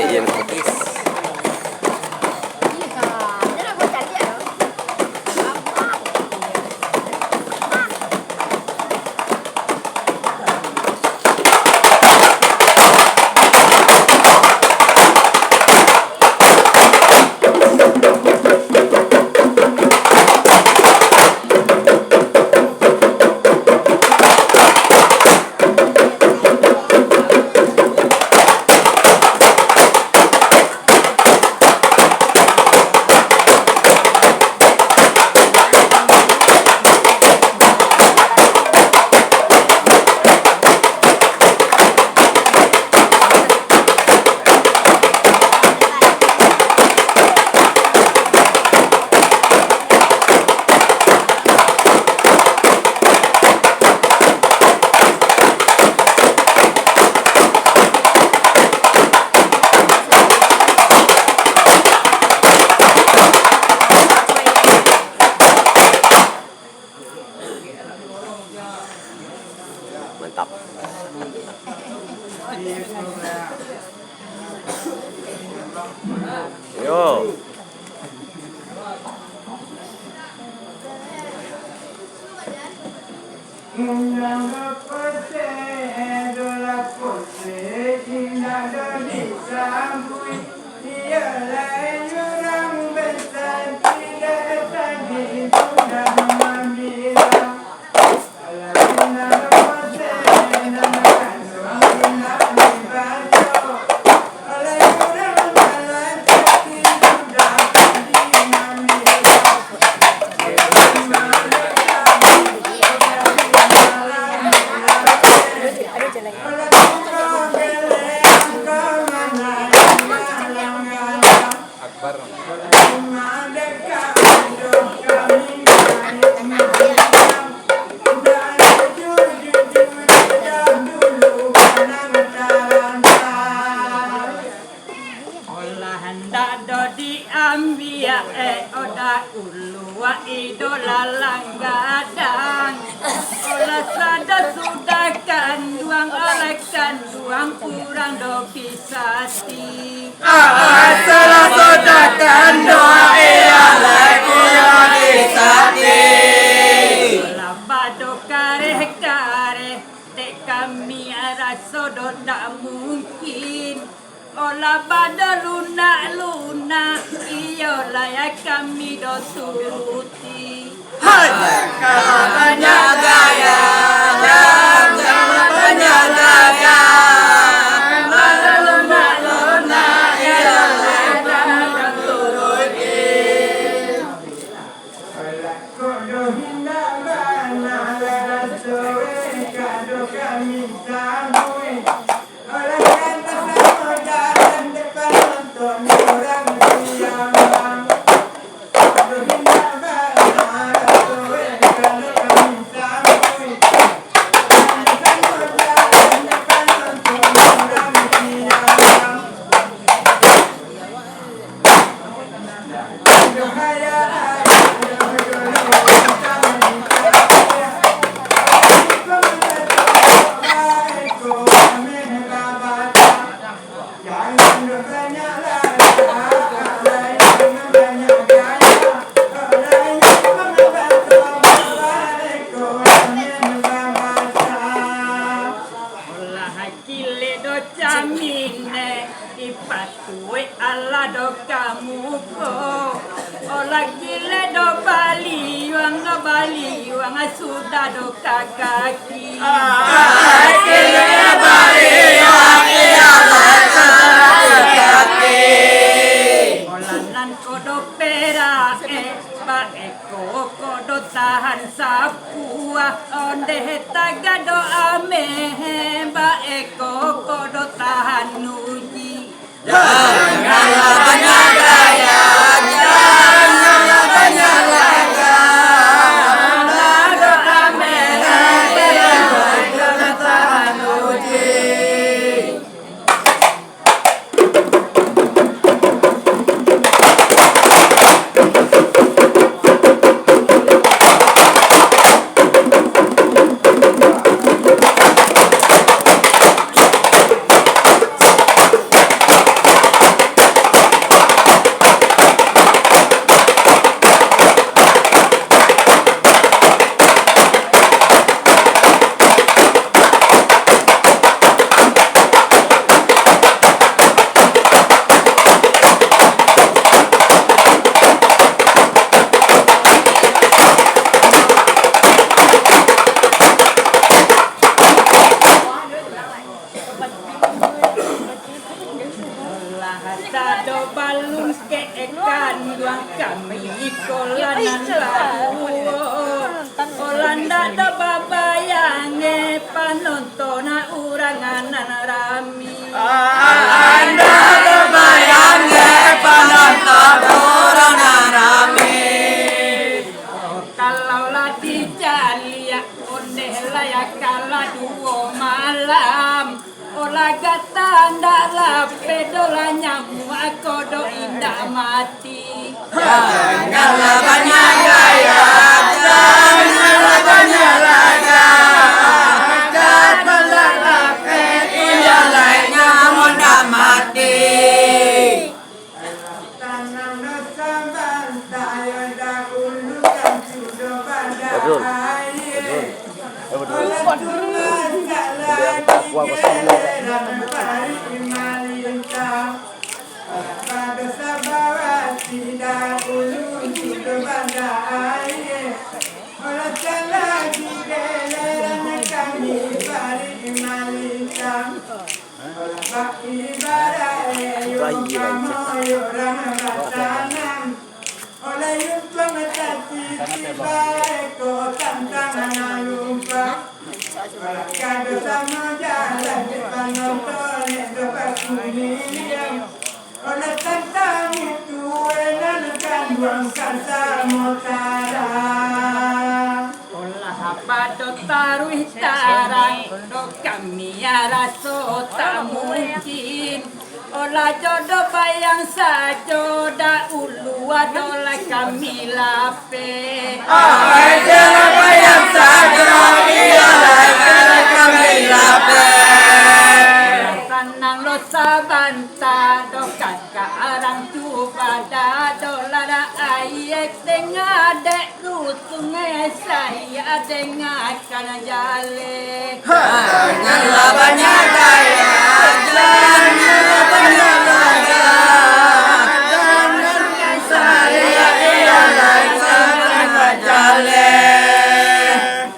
ayam cookies. Mantap. Yo. Oda ulua idola langgadang olah sada sudah kanduang oleh kanduang kurang doki sati salah sudah kanduang oleh kurang doki sati olah bado kare kare dek kami arah sodot tak mungkin olah pada luna iyo layak kami do turuti kalau banyak gaya jangan banyak gaya pada luna iyo layak kami do turuti kodo hinda bana soe kado kami sambui oleh ipatue ala do kamu ko olah gile do baliwang sudah do kakaki gile baliwang kakaki olah nan kodo pera kodo tahan sapua onde taga do ame kodo tahan nuji janganlah banyak gaya janganlah banyak laga doa merah kodo tahan nuji Dado balung ke ekan luang kami kolanan baru Olanda do babayang panontona uranganan rami Anda terbayang penonton orang rame. Kalau lah dijalia ondeh layak kalah dua malam Olah gata ndala pedola nyamu akodo indah mati Janganlah banyak gaya, janganlah banyak laga. Katalah yang lainnya mudah mati. Betul. Gua kesini. Kado sama jalan depan nonton itu kemudian oleh tentang itu enakan buang kata mutara. Olah pado taruh tarang do kami raso tak mungkin Olah jodoh bayang sajoda ulu adolah kami lape Jangan bayang saja ialah kami lapar. Tanang lo sabanta do kakak arang tu pada dolara ayek tengah dek sungai saya tengah kana jale Janganlah banyak gaya, janganlah banyak laga. Jangan saya ialah sangat jalan.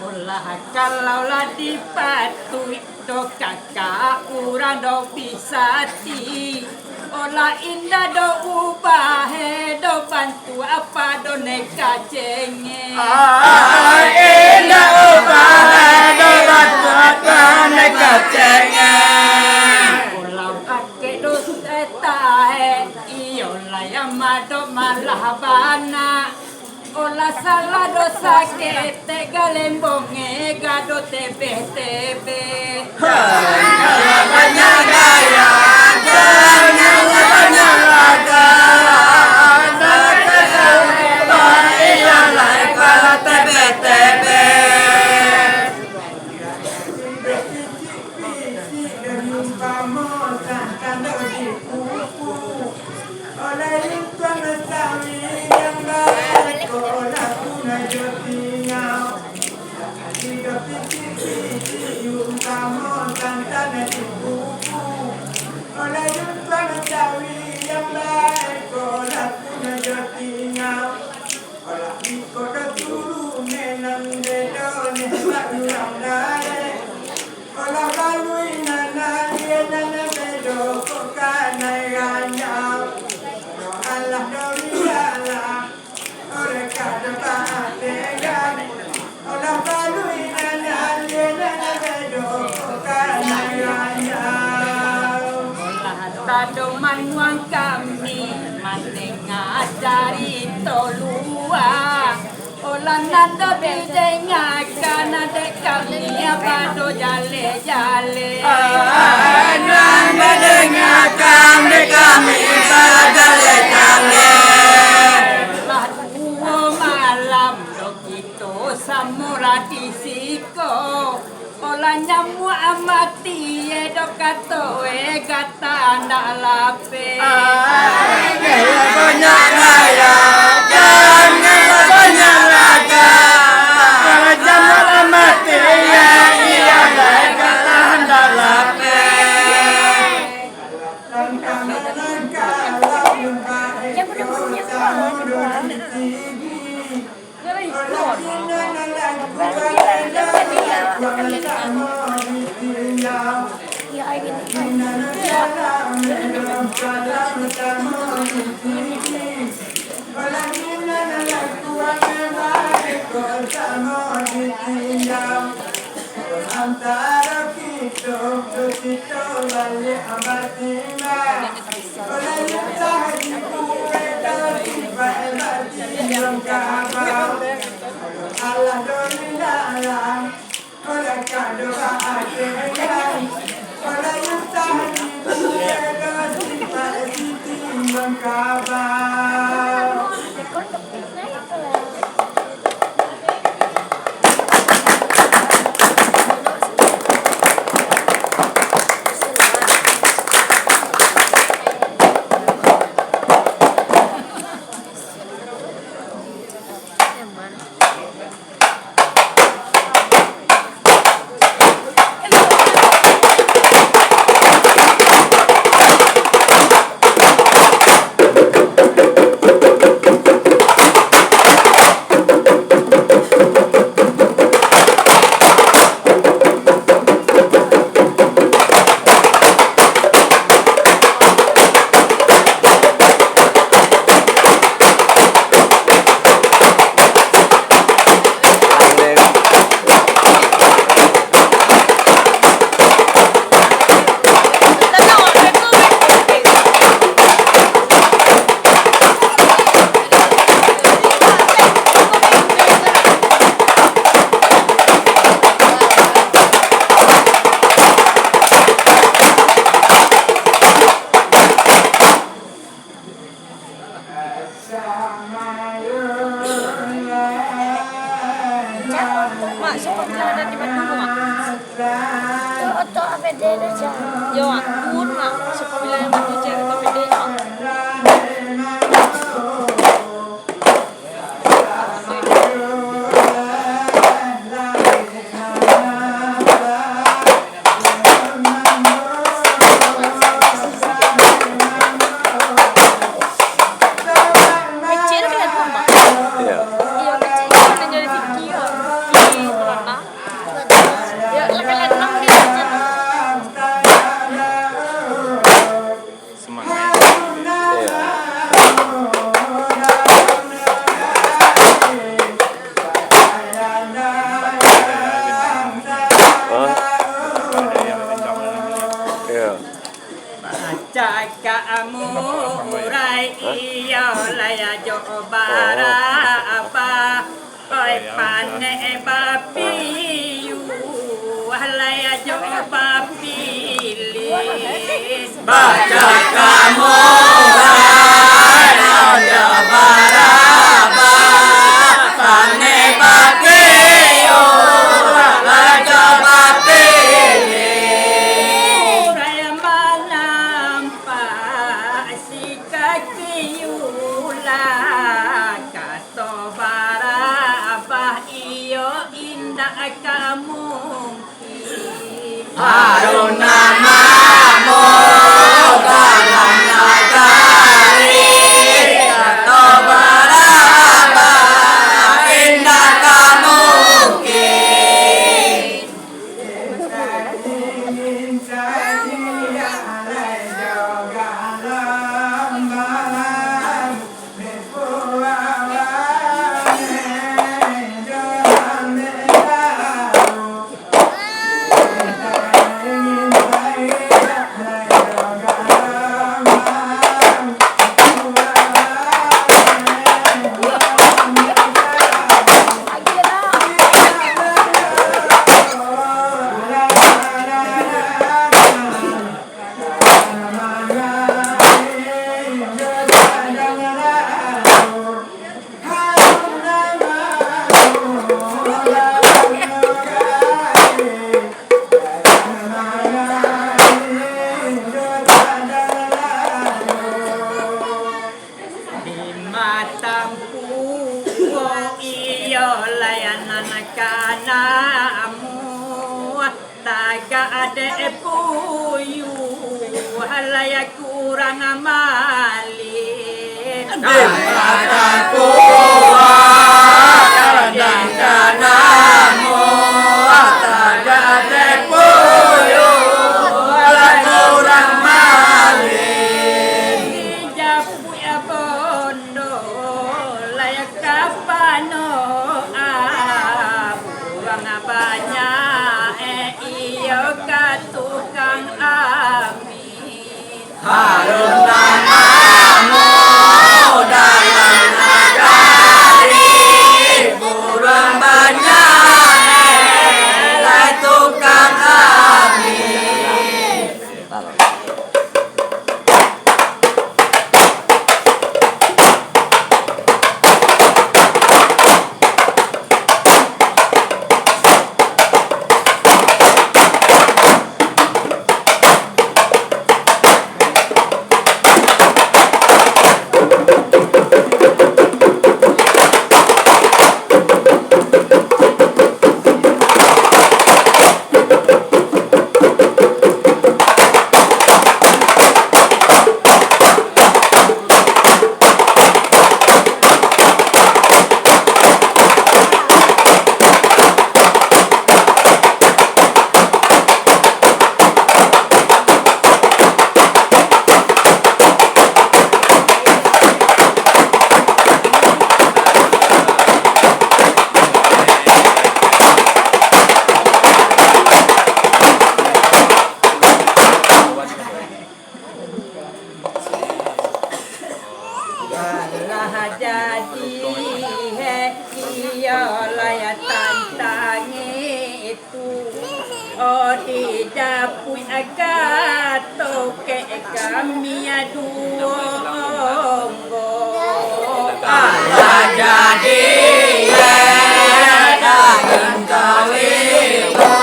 Olah kalau lah dipatui do kakak urang do pisati Olah indah do ubah do bantu apa do neka cenge Indah ubah dobat pandai kacengan. Olah pakai do tae iyo lah yang mado malah bana Olah salah do sakit galembonge gado tebe Janganlah banyak gaya, janganlah banyak laga. Katalah ialah kalau tebe-tebe. Tado manuang kami mendengar dari tolua Nando bidenya kana de kami abado jale jale. Nando dengarkan kami jale jale. Lagu malam dokito samurati siko. Ola nyamu amati edokato gata ndalape. Gaya banyak gaya, jangan banyak raga. Jangan mati ya iya gaya tanda lape. Antara kita balik abatina, oleh kita kita balik yang kabar, Allah dominara, oleh kado akhirnya, oleh kita kita balik yang kabar. Mak, siapa bilang ada di Bandung, Mak? Atau apa dia saja? Yo, pun Mak. Siapa bilang yang Bandung je atau apa dia, Mak? Kecil kan tu, Mak? Iya. Iya, kecil kan jadi tinggi, ya. Tinggi, berapa? Ya, level 6 dia saja. Iya. Hah? Iya. Cakamu urai iyo laya jo bara apa oi pane bapi yu laya jo bapi Baca kamu raya baraba, pane bapiyo, baca bapili. Raya malam si kaki yula kato bara apa iyo indah kamu Harun namamu dalam nagari, kata baraba, indah kamu mungkin. Nanakana taga ada puyu halaya kurang amali Dipata kuah dan kanamu taga de puyu halaya kurang malin japu ya bondo layak kapano kurang banyak iyo katukang amin harum namamu dalam nagari burung banyak lai tukang amin jadi iyo layak tantangi itu oh di dapur agak toke kami aduonggo ayah jadi daging kawiku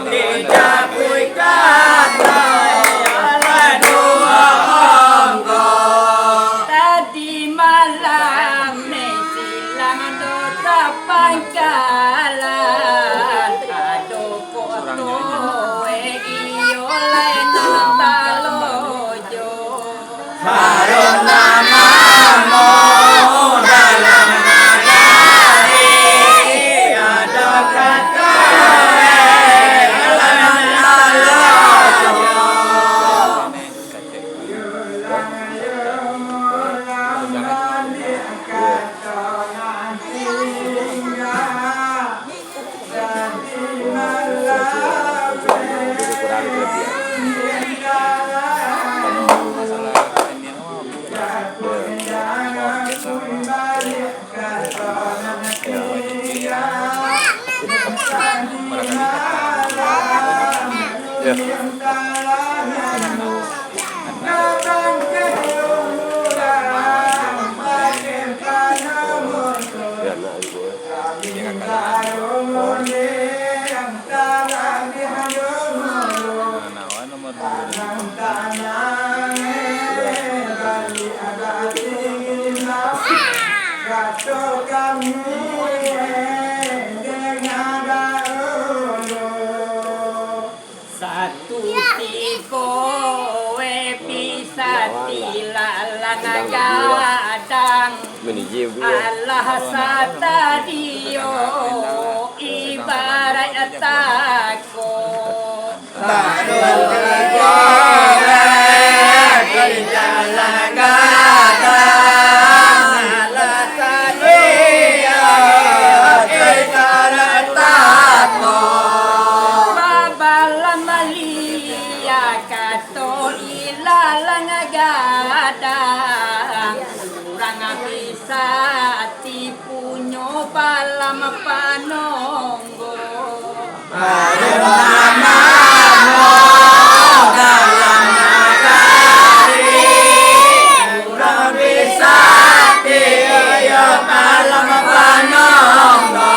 di dapur kata tadi malam silang dosa pangkalan aduh koto iyo lain talojo harum namamu dalam nagari ada kata satu tiko bisa tilalang gadang Allah satadio ibarat takut palam panonggo harum namamu dalam nagari kurang bisa tiyo malam panonggo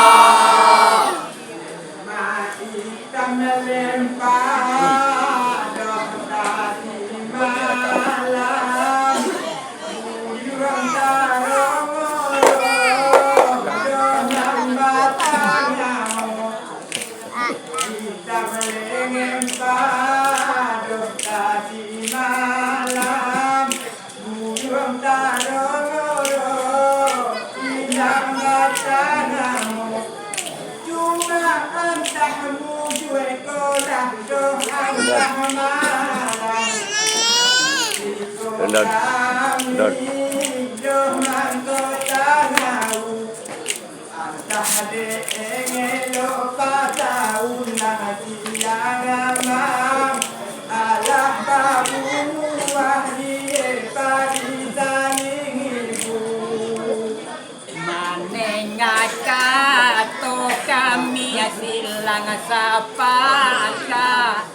Bye. dan Manengakato kami silang sapaka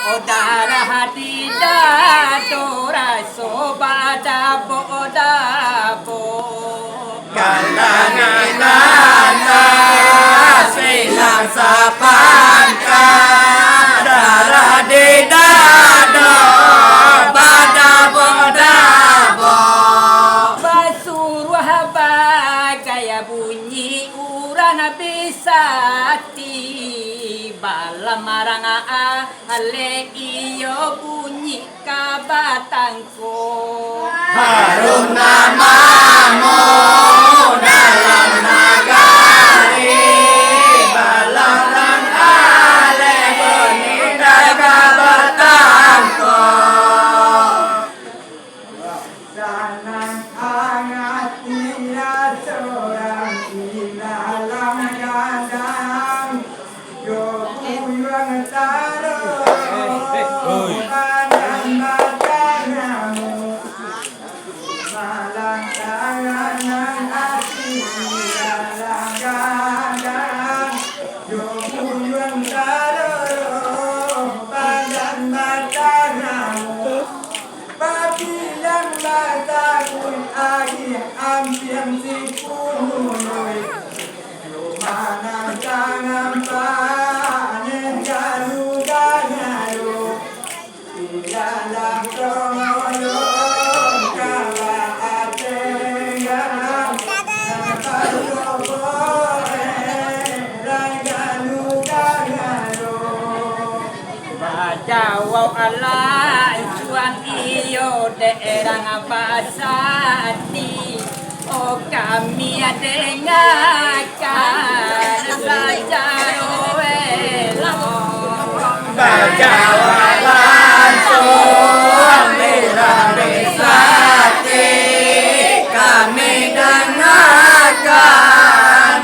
Odara hadidadora sobadabo-dabo Kalanganana silang sapaka darah di dada badabo-dabo Basuruh bagai bunyi uran bisati Balam marang ale iyo bunyi kabatangko harum namamu dalam nagari balang ale bonita kabatangko Danang hangat dia seorang di dalam gadang Yogyang taruh pada matamu Malang tangan hati dalam gadang Yogyang taruh pada matamu Pabilang batagul agi hampir sipululoy Lumanang tangan panen galuganalo Ilalang tongolong kawa atengang Napaloboe rai galuganalo Bajawau alai cuan iyo daerah basati Oh kami dengarkan saja Bajawalan suamilah besati kami dengarkan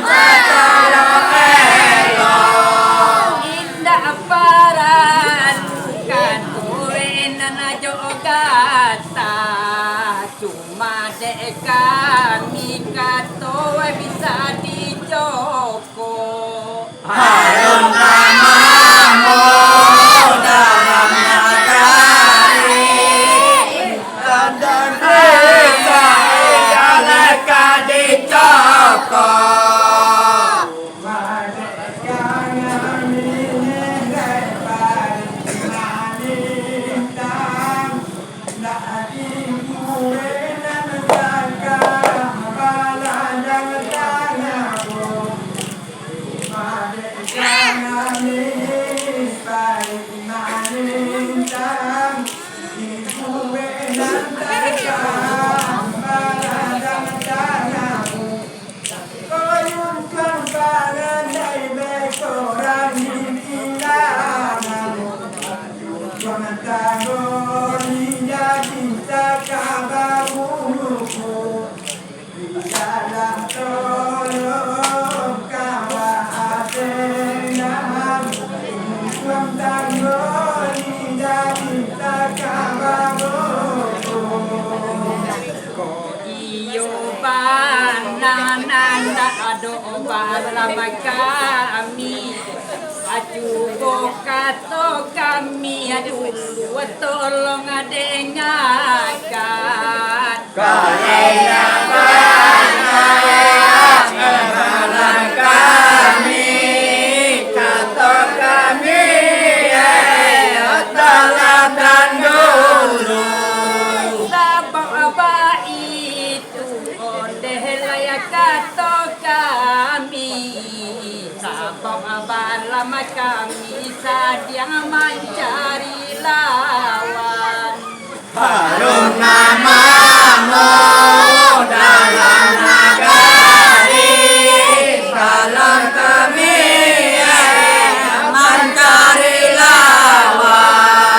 secara elok Indah paran bukan tuwenan jogata Cuma dek kami kato bisa dijoko harum namamu dalam nagari dan desa jalaka dicoko Iyo banananda ado balama kami Aju bokato kami dulu tolong dengarkan Kalena banyak kami kata kami dalam dan dulu Sabah itu ondeh layak kato kami Sabah balama kami sadiang mencari lawan harum namamu dalam nagari dalam kami mencari lawan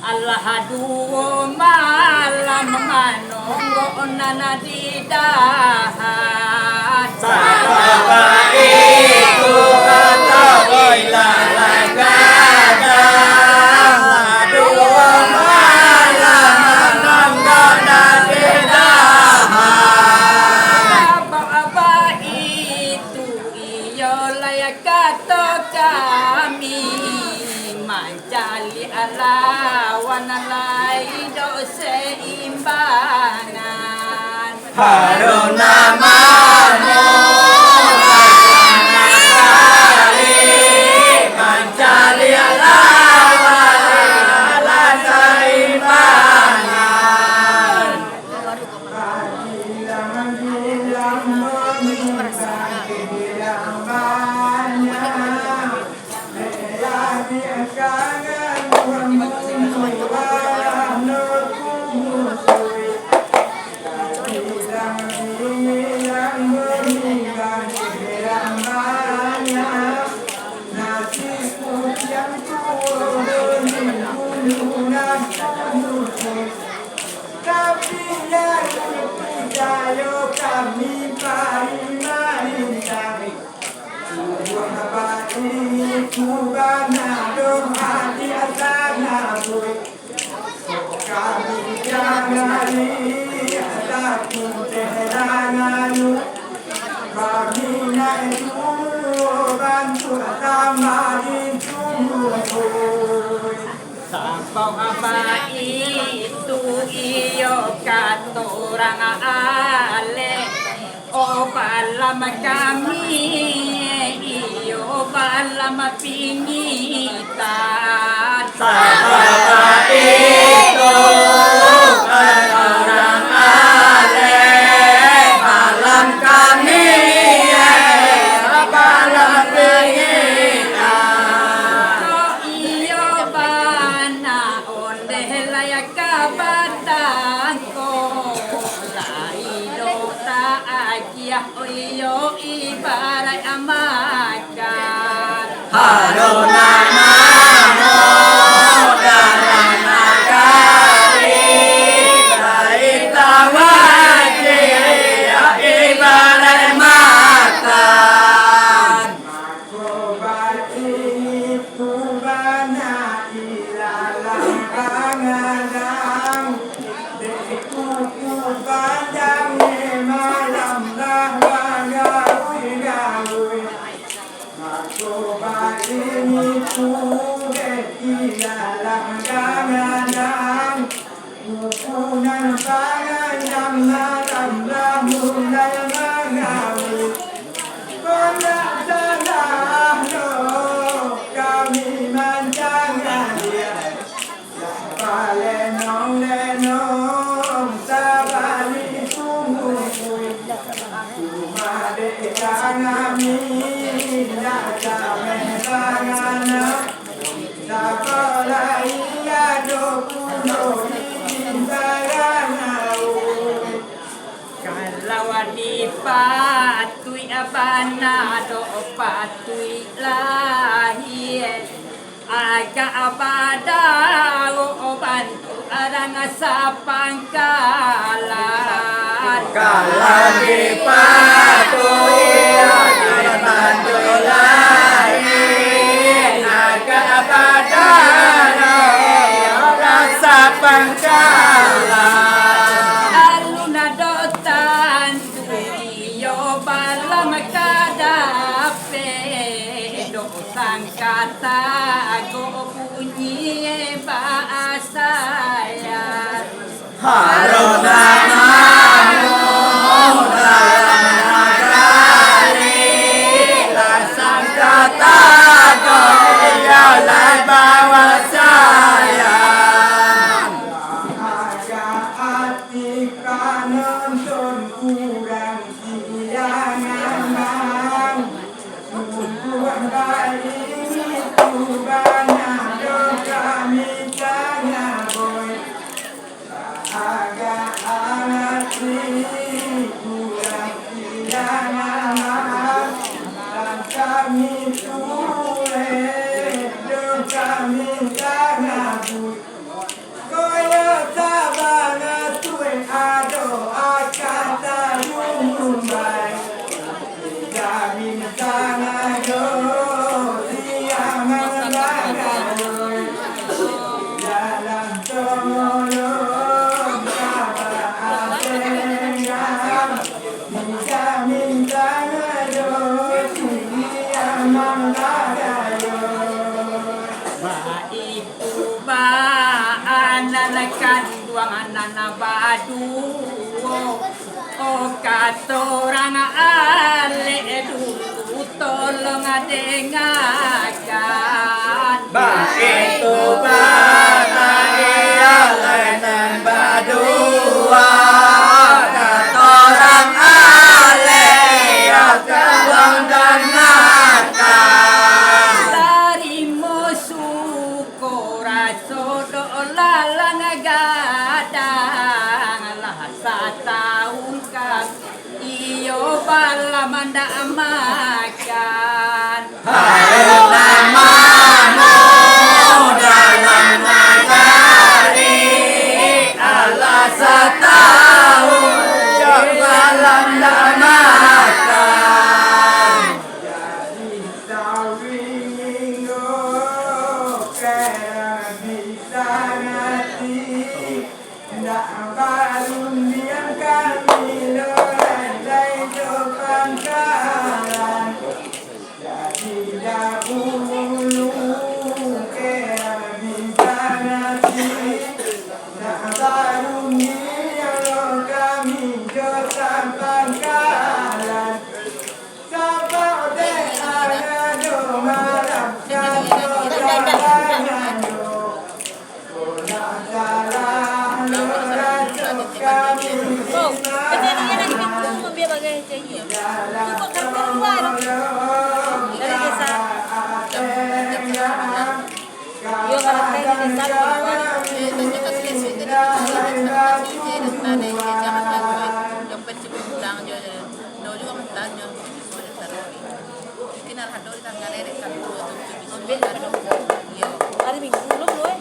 Allah duo malam manonggo nana didahan Sababa itu kata ilah gadang dua malam manonggo nana didahan Apa itu iyo layak kata kami Manjali alawan alai do seimbangan Harun namamu Kali Mancali ala saimangan Sampau apa itu iyo katorang ale O balam kami iyo balam pingitan Sababa itu orang ale malam kami malam pengitan iyo bana onde layak kabadangko laido taakiah iyo ibarat amakan Harun namamu dalam nagari Baik tawaji ibarat makan Kalau dipatui abana do patui lahir agak abada o bantu arang sapangkalan Kalau dipatui bantu lain agak badan rasa pangkalan aluna do tantu iyo bal dalam kadape do sangkata go bunyi bahasa ya Harona namo dalam nagari lasang kata kau jalan bawa saya. hati nonton kurang siangan tujuan kali itu banyak kami tanya boy agak hati kurang siangan dan kami tulis kami tanya boy Kaya tabana tuwe ado akata yumumbai Jamin sana yo siyangan lagayoy Dalam tolong kaba asengan Jamin sana yo siyangan lagayoy itu ananakan duang anana badu o katorang ale dulu tolong dengarkan Itu bana ialenan badua katorang ale katorang dan nakan dari musuh rasodo lalang gadang lah satahun kan iyo balamanda makan Harona namo dalam nagari alasan tahu jalan dan makan Tawingo kaya bisa ngati Ndak balun yang kami lelai depan kalan Jadi dahulu kaya bisa ngati Ndak balun yang kami depan kalan Sabau de anado malam jatuh jalananyo Kona jalan lorajok kami Oh, katanya lagi pintu mobil bagai cahaya. Itu kok kan keluar. Dari desa. Yo kalau teh di desa keluar. Hari Minggu belum loh.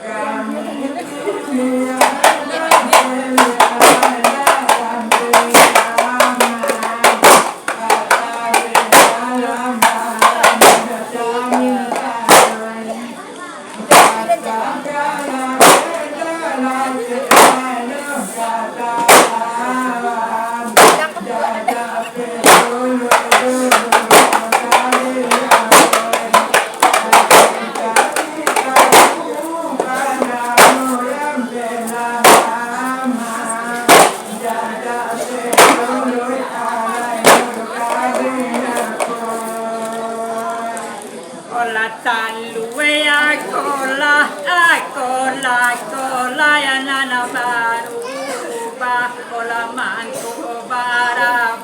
Kami Ola mantu bara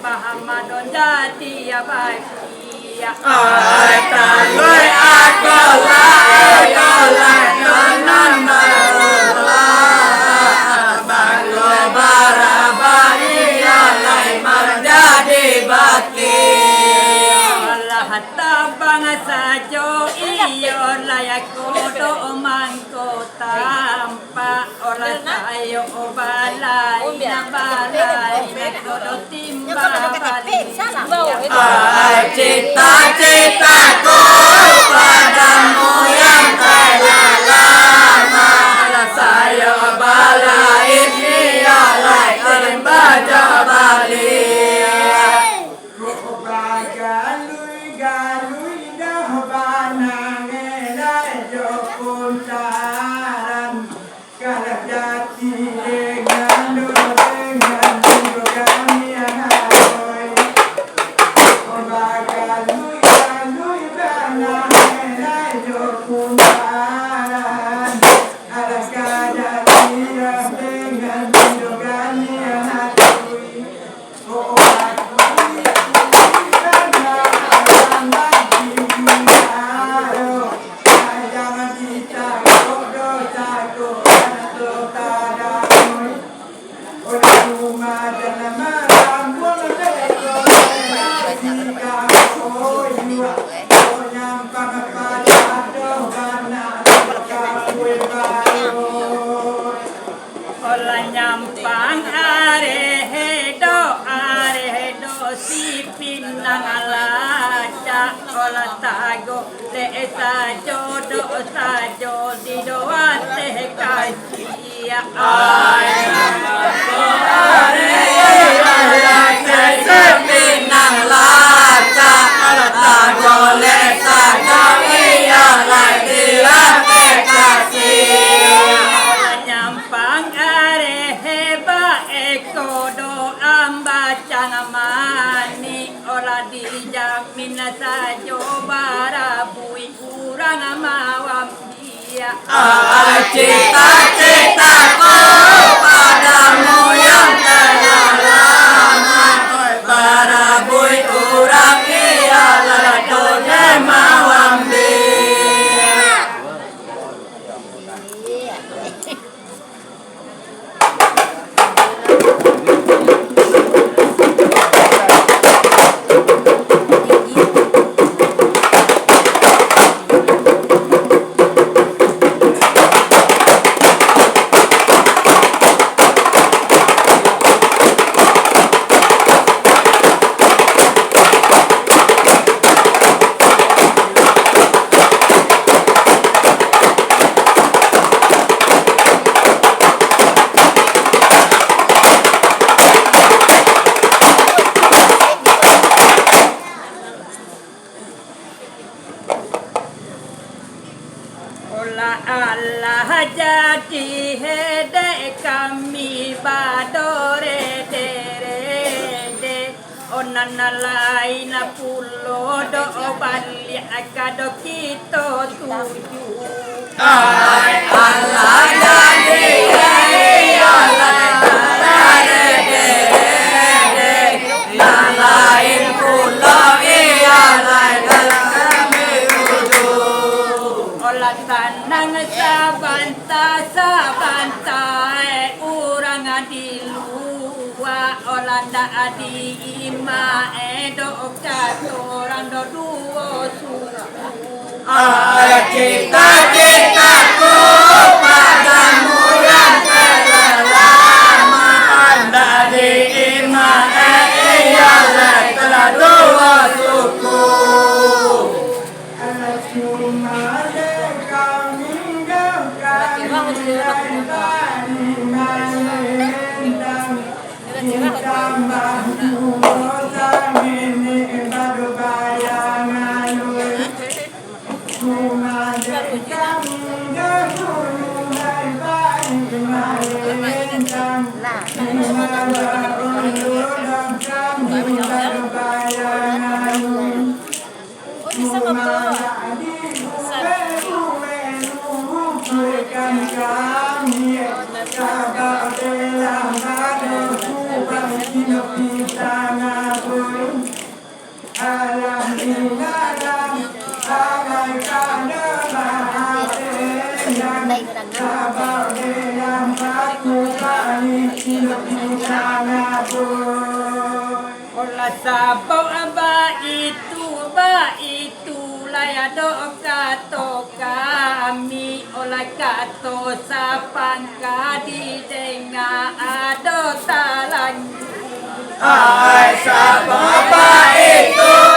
bahamadon jadi abakia. Ai ta loi akola non marola banglo barabai alai marjadi bakti. Allah tabang sajo iyo layak kodo mangko tampa olah tayo balai na balai kodo timba balai. Ai cita-citaku padamu yang telah lama. Saya balai ini alai timba jabali. Olah nyampang arehedo si pinang alaca olah tago le sajo di doa teh kasia ai Sepinang laca alata golek saja ia lai dia kasih. nyampang areheba eko do ambacang mani olah dijamin sajo barabui kurang mawam dia. Cita-citaku padamu yang telah lama. Barabui kurang ialah done mawam dia. Olah Allah jadi hede kami badore de onana lain pulo do bali akado kito tuju. Ai Allah jadi lain pulau ialah kami tuju. Olah tanang sabanta urang di luar olah ndak di ima do orang do duo suku. Cita-citaku padamu yang telah lama. Dari iman ialah telah dua suku. Bisa betul. Kami kadang Yang Patulai Indonesia Ola sabau aba itu laya doka to kami ola kato sapan kadi denga ado talan Ai sababa itu